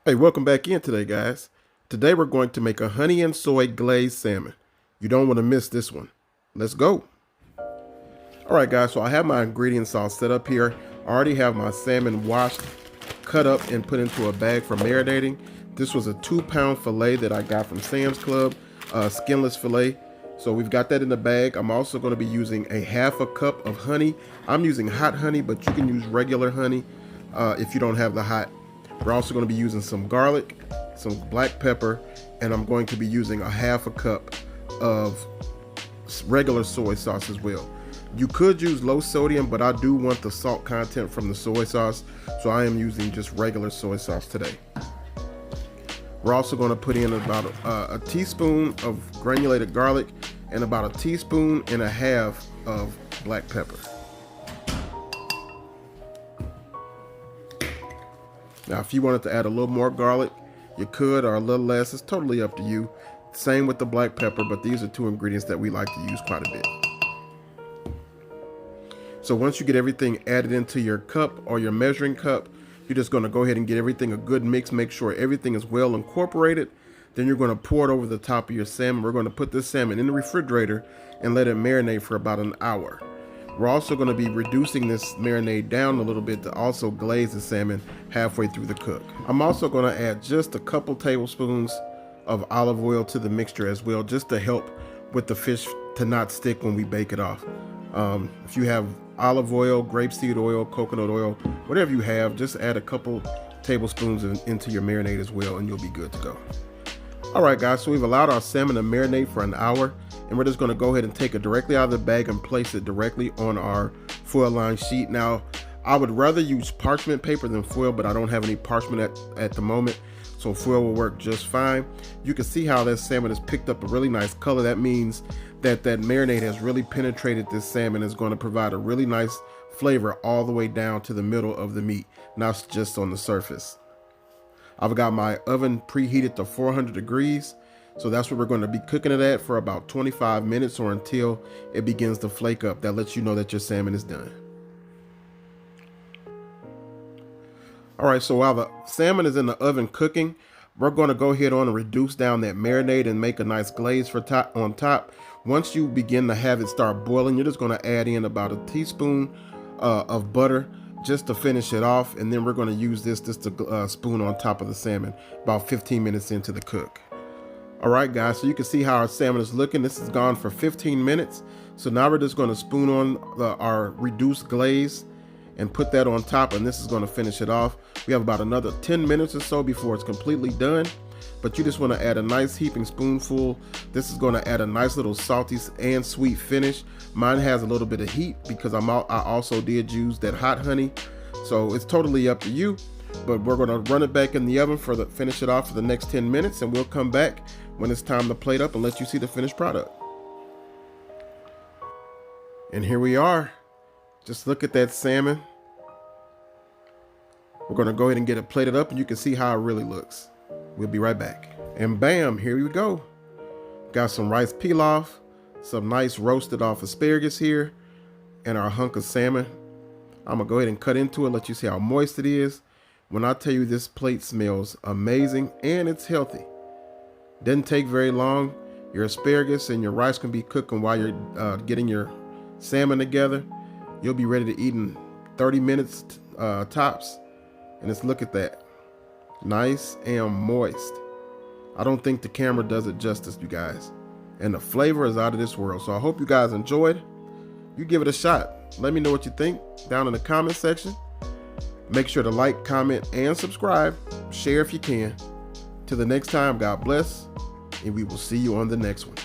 Hey, welcome back in today, guys. Today we're going to make a honey and soy glazed salmon. You don't want to miss this one. Let's go. All right, guys, so I have my ingredients all set up here. I already have my salmon washed, cut up, and put into a bag for marinating. This was a 2-pound filet that I got from Sam's Club, skinless filet. So we've got that in the bag. I'm also going to be using a half a cup of honey. I'm using hot honey, but you can use regular honey if you don't have the hot. We're also going to be using some garlic, some black pepper, and I'm going to be using a half a cup of regular soy sauce as well. You could use low sodium, but I do want the salt content from the soy sauce, so I am using just regular soy sauce today. We're also going to put in about a teaspoon of granulated garlic and about 1.5 teaspoons of black pepper. Now, if you wanted to add a little more garlic, you could, or a little less. It's totally up to you. Same with the black pepper, but these are 2 ingredients that we like to use quite a bit. So once you get everything added into your cup or your measuring cup, you're just going to go ahead and get everything a good mix. Make sure everything is well incorporated. Then you're going to pour it over the top of your salmon. We're going to put this salmon in the refrigerator and let it marinate for about an hour. We're also going to be reducing this marinade down a little bit to also glaze the salmon halfway through the cook. I'm also going to add just a couple tablespoons of olive oil to the mixture as well, just to help with the fish to not stick when we bake it off. If you have olive oil, grapeseed oil, coconut oil, whatever you have, just add a couple tablespoons into your marinade as well, and you'll be good to go. All right, guys, so we've allowed our salmon to marinate for an hour, and we're just going to go ahead and take it directly out of the bag and place it directly on our foil lined sheet. Now, I would rather use parchment paper than foil, but I don't have any parchment at the moment, so foil will work just fine. You can see how this salmon has picked up a really nice color. That means that marinade has really penetrated this salmon. Is going to provide a really nice flavor all the way down to the middle of the meat, not just on the surface. I've got my oven preheated to 400 degrees. So that's what we're going to be cooking it at for about 25 minutes or until it begins to flake up. That lets you know that your salmon is done. All right, so while the salmon is in the oven cooking, we're going to go ahead on and reduce down that marinade and make a nice glaze on top. Once you begin to have it start boiling, you're just going to add in about 1 teaspoon of butter just to finish it off. And then we're going to use this just to spoon on top of the salmon about 15 minutes into the cook. All right, guys, so you can see how our salmon is looking. This is gone for 15 minutes. So now we're just going to spoon on our reduced glaze and put that on top, and this is going to finish it off. We have about another 10 minutes or so before it's completely done, but you just want to add a nice heaping spoonful. This is going to add a nice little salty and sweet finish. Mine has a little bit of heat because I also did use that hot honey, so it's totally up to you. But we're going to run it back in the oven finish it off for the next 10 minutes, and we'll come back when it's time to plate up and let you see the finished product. And here we are. Just look at that salmon. We're going to go ahead and get it plated up, and you can see how it really looks. We'll be right back. And bam, here we go. Got some rice pilaf, some nice roasted off asparagus here, and our hunk of salmon. I'm going to go ahead and cut into it, let you see how moist it is. When I tell you this plate smells amazing and it's healthy. Doesn't take very long. Your asparagus and your rice can be cooking while you're getting your salmon together. You'll be ready to eat in 30 minutes tops. And just look at that. Nice and moist. I don't think the camera does it justice, you guys. And the flavor is out of this world. So I hope you guys enjoyed. You give it a shot. Let me know what you think down in the comment section. Make sure to like, comment, and subscribe. Share if you can. Till the next time, God bless, and we will see you on the next one.